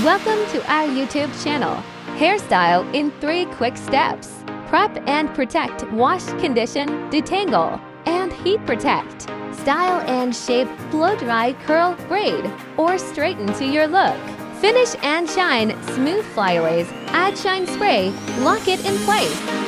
Welcome to our YouTube channel, Hairstyle in 3 quick steps. Prep and protect, wash, condition, detangle, and heat protect. Style and shape, blow dry, curl, braid, or straighten to your look. Finish and shine, smooth flyaways, add shine spray, lock it in place.